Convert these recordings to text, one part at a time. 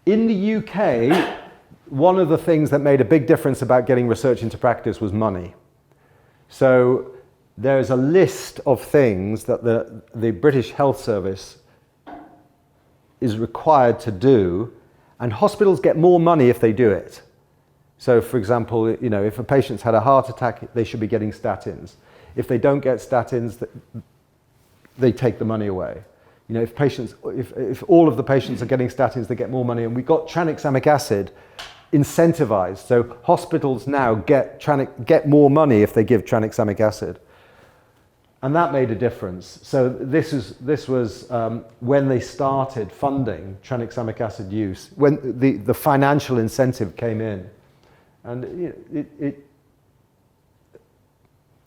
In the UK, one of the things that made a big difference about getting research into practice was money. So there's a list of things that the British Health Service is required to do, and hospitals get more money if they do it. So for example, you know, if a patient's had a heart attack, they should be getting statins. If they don't get statins, they take the money away. You know, if all of the patients are getting statins, they get more money. And we got tranexamic acid incentivized. So hospitals now get more money if they give tranexamic acid. And that made a difference. So this was when they started funding tranexamic acid use, when the financial incentive came in. And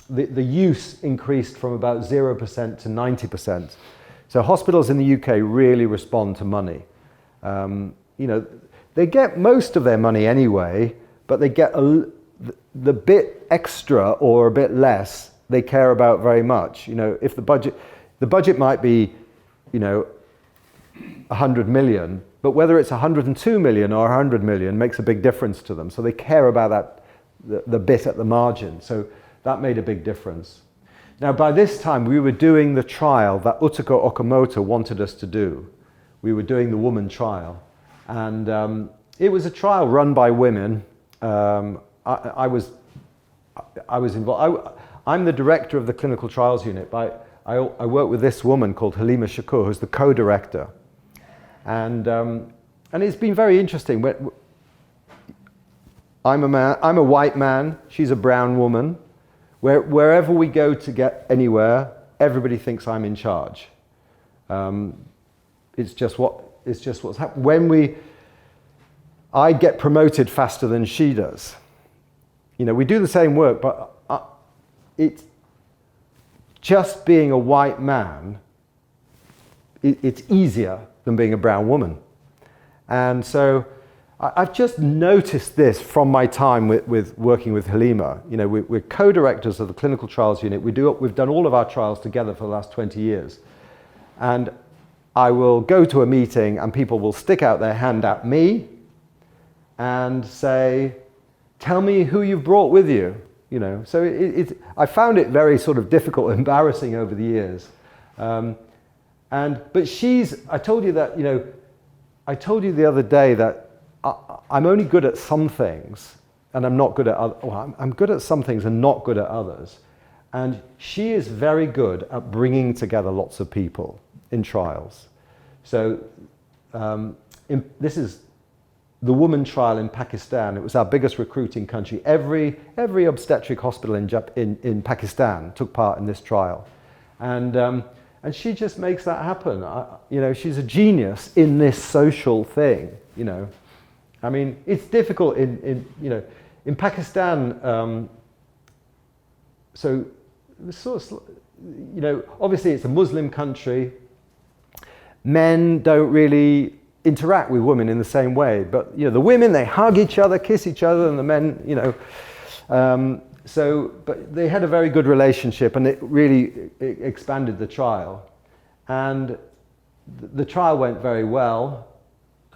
the use increased from about 0% to 90%. So hospitals in the UK really respond to money. You know, they get most of their money anyway, but they get the bit extra or a bit less they care about very much. You know, if the budget might be, you know, 100 million, but whether it's 102 million or 100 million makes a big difference to them. So they care about that, the bit at the margin. So that made a big difference. Now, by this time, we were doing the trial that Utsuko Okamoto wanted us to do. We were doing the woman trial. And it was a trial run by women. I was involved. I'm the director of the clinical trials unit. I work with this woman called Halima Shakur, who's the co-director. And it's been very interesting. I'm a white man, she's a brown woman. Wherever we go to get anywhere, everybody thinks I'm in charge. It's just what's happened. I get promoted faster than she does. You know, we do the same work, but it's just being a white man, it's easier than being a brown woman. And so I've just noticed this from my time with working with Halima. You know, we're co-directors of the clinical trials unit. We've done all of our trials together for the last 20 years. And I will go to a meeting and people will stick out their hand at me and say, tell me who you've brought with you. You know, so I found it very sort of difficult, embarrassing over the years. But I told you that, you know, I told you the other day that I'm only good at some things and I'm not good at other, well, I'm good at some things and not good at others. And she is very good at bringing together lots of people in trials. So this is the woman trial in Pakistan. It was our biggest recruiting country. Every obstetric hospital in Pakistan took part in this trial. And she just makes that happen. You know, she's a genius in this social thing, you know. I mean, it's difficult in Pakistan, so sort of, you know, obviously it's a Muslim country. Men don't really interact with women in the same way, but you know, the women, they hug each other, kiss each other, and the men, you know, but they had a very good relationship, and it really expanded the trial. And the trial went very well,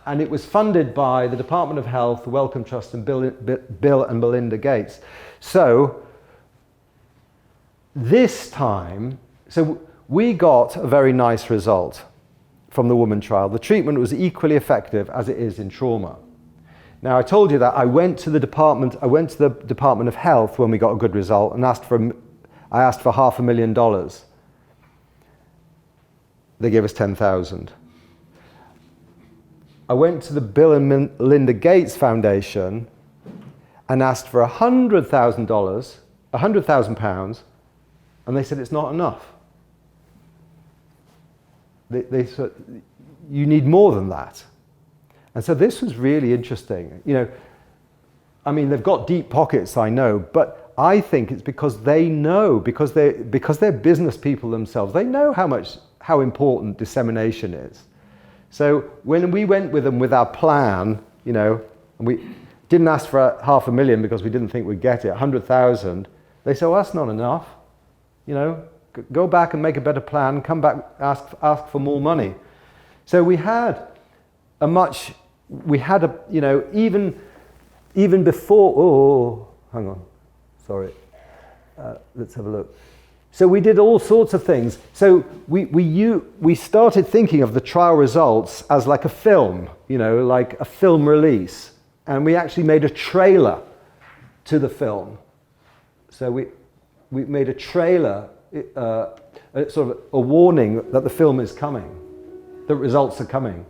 and it was funded by the Department of Health, the Wellcome Trust, and Bill and Melinda Gates. So this time, so we got a very nice result from the woman trial. The treatment was equally effective as it is in trauma. Now, I told you that I went to the Department of Health when we got a good result and asked for $500,000. They gave us 10,000. I went to the Bill and Melinda Gates Foundation and asked for £100,000, and they said it's not enough. They said, you need more than that. And so this was really interesting. You know, I mean, they've got deep pockets, I know, but I think it's because they know, because they're business people themselves, they know how important dissemination is. So when we went with them with our plan, you know, and we didn't ask for $500,000 because we didn't think we'd get it, 100,000, they said, well, that's not enough. You know, go back and make a better plan, come back, ask for more money. So we had a much we had a, you know, even before, oh, hang on, sorry, let's have a look. So we did all sorts of things. So we started thinking of the trial results as like a film, you know, like a film release. And we actually made a trailer to the film. So we made a trailer, sort of a warning that the film is coming, the results are coming.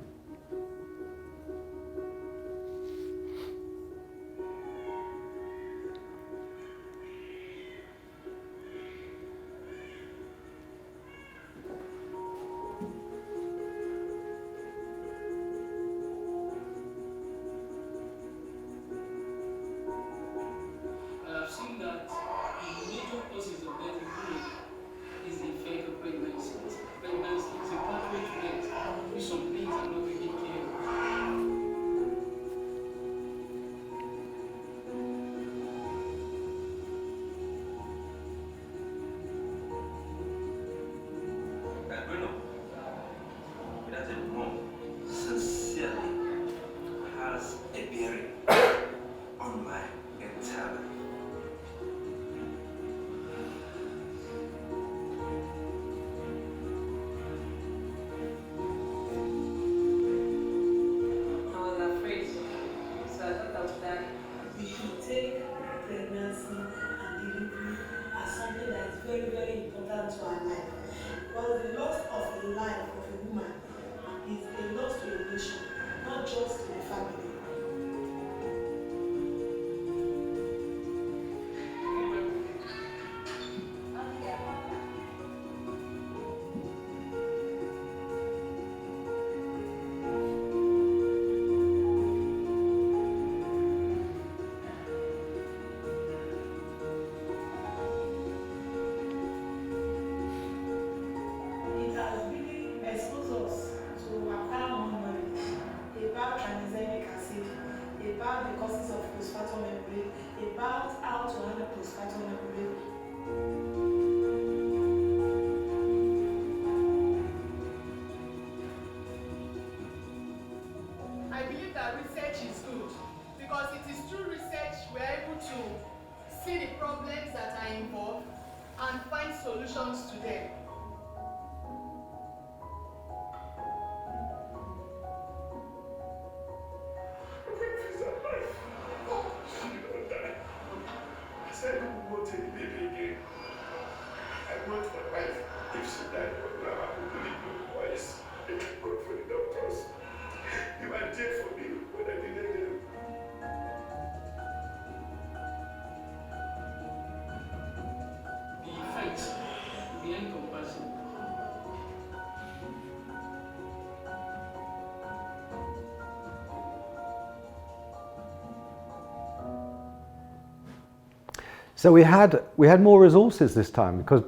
So we had more resources this time because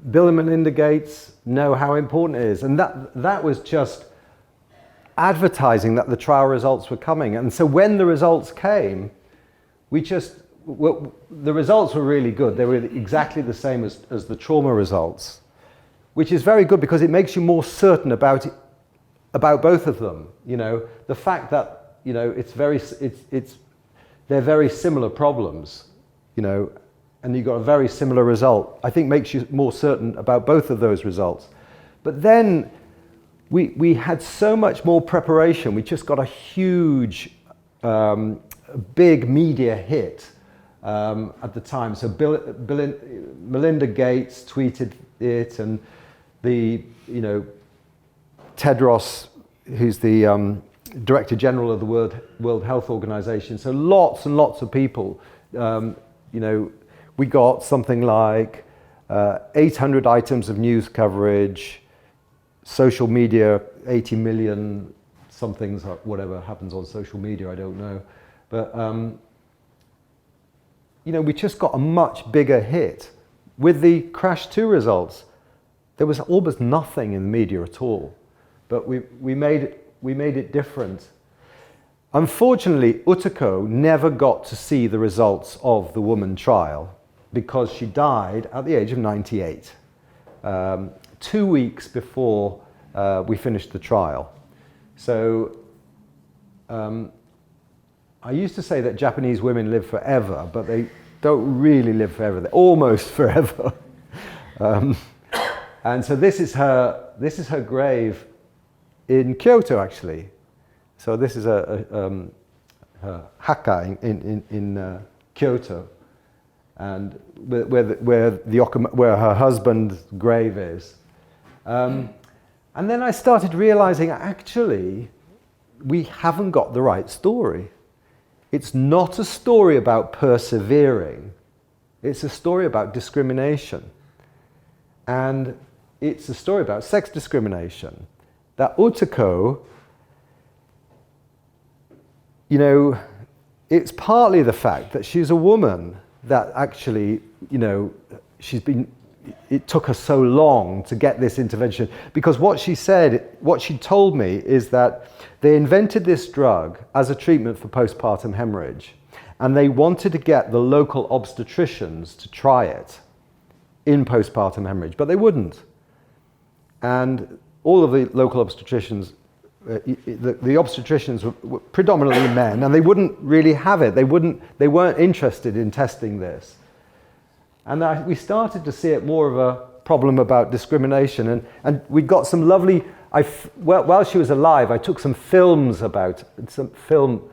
Bill and Melinda Gates know how important it is, and that was just advertising that the trial results were coming. And so when the results came, the results were really good. They were exactly the same as the trauma results, which is very good because it makes you more certain about both of them. You know, the fact that, you know, they're very similar problems, you know, and you got a very similar result, I think makes you more certain about both of those results. But then we had so much more preparation. We just got a huge, big media hit at the time. So Melinda Gates tweeted it, and Tedros, who's the Director General of the World Health Organization. So lots and lots of people, we got something like 800 items of news coverage, social media, 80 million somethings, whatever happens on social media, I don't know. But, we just got a much bigger hit. With the Crash 2 results, there was almost nothing in the media at all. But we made it different. Unfortunately, Utako never got to see the results of the woman trial because she died at the age of 98, 2 weeks before we finished the trial. So I used to say that Japanese women live forever, but they don't really live forever. They're almost forever. And so this is her grave in Kyoto, actually. So this is her haka in Kyoto, and where her husband's grave is. And then I started realizing, actually, we haven't got the right story. It's not a story about persevering. It's a story about discrimination. And it's a story about sex discrimination. That Utako, you know, it's partly the fact that she's a woman that actually, you know, it took her so long to get this intervention. Because what she told me is that they invented this drug as a treatment for postpartum hemorrhage, and they wanted to get the local obstetricians to try it in postpartum hemorrhage, but they wouldn't. And all of the local obstetricians, the obstetricians were predominantly men, and they wouldn't really have it. They weren't interested in testing this. And we started to see it more of a problem about discrimination. And we got some lovely, while she was alive, I took some films about, some film.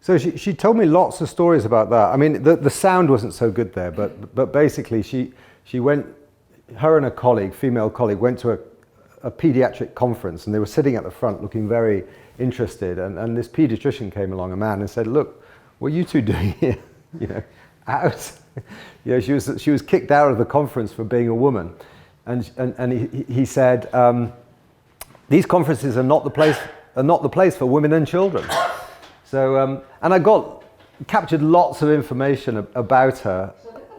So she told me lots of stories about that. I mean, the sound wasn't so good there, but basically she went, her and a colleague, female colleague, went to a pediatric conference, and they were sitting at the front looking very interested, and this pediatrician came along, a man, and said, "Look, what are you two doing here?" You know, out. You know, she was kicked out of the conference for being a woman, and he said, "These conferences are not the place for women and children." So, and I captured lots of information about her.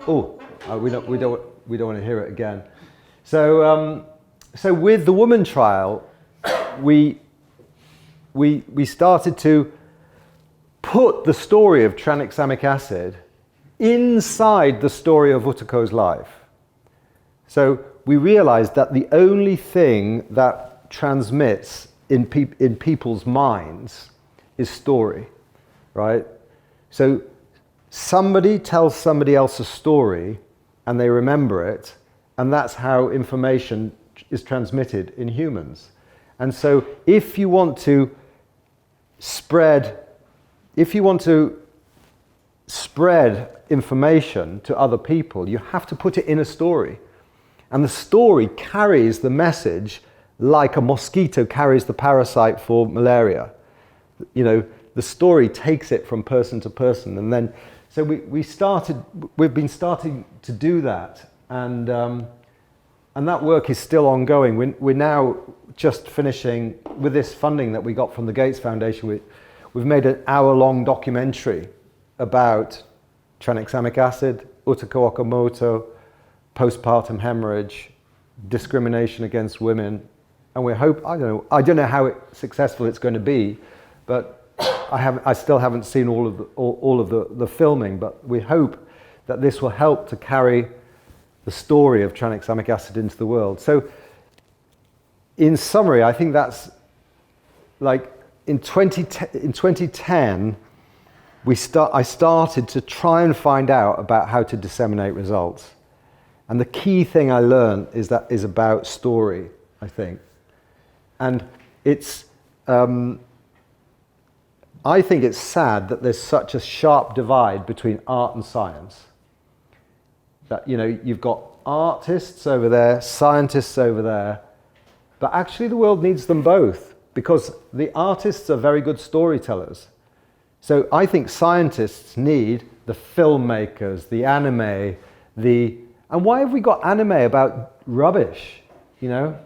We don't want to hear it again. So, so with the woman trial, we started to put the story of tranexamic acid inside the story of Utako's life. So we realized that the only thing that transmits in people's minds is story, right? So somebody tells somebody else a story and they remember it, and that's how information is transmitted in humans. And so if you want to spread spread information to other people, you have to put it in a story. And the story carries the message like a mosquito carries the parasite for malaria. You know, the story takes it from person to person. And then, so we've been starting to do that. And that work is still ongoing. We're now just finishing, with this funding that we got from the Gates Foundation, we've made an hour-long documentary about tranexamic acid, Utaka Okamoto, postpartum hemorrhage, discrimination against women. And we hope, I don't know how successful it's going to be, but I still haven't seen all of the filming, but we hope that this will help to carry the story of tranexamic acid into the world. So in summary, I think like in 2010, I started to try and find out about how to disseminate results. And the key thing I learned is about story, I think. And I think it's sad that there's such a sharp divide between art and science. That, you know, you've got artists over there, scientists over there, but actually the world needs them both, because the artists are very good storytellers. So I think scientists need the filmmakers, the anime, and why have we got anime about rubbish, you know?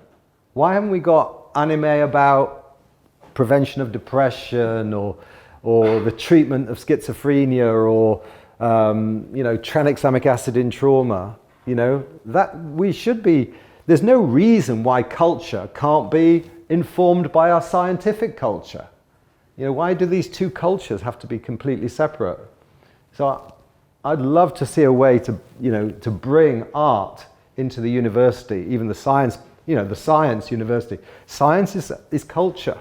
Why haven't we got anime about prevention of depression or the treatment of schizophrenia or tranexamic acid in trauma? You know, that we should be. There's no reason why culture can't be informed by our scientific culture. You know, why do these two cultures have to be completely separate? So I'd love to see a way to bring art into the university, even the science university. Science is culture.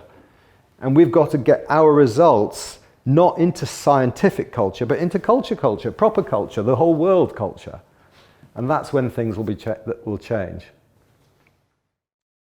And we've got to get our results not into scientific culture, but into culture, proper culture, the whole world culture. And that's when things will change.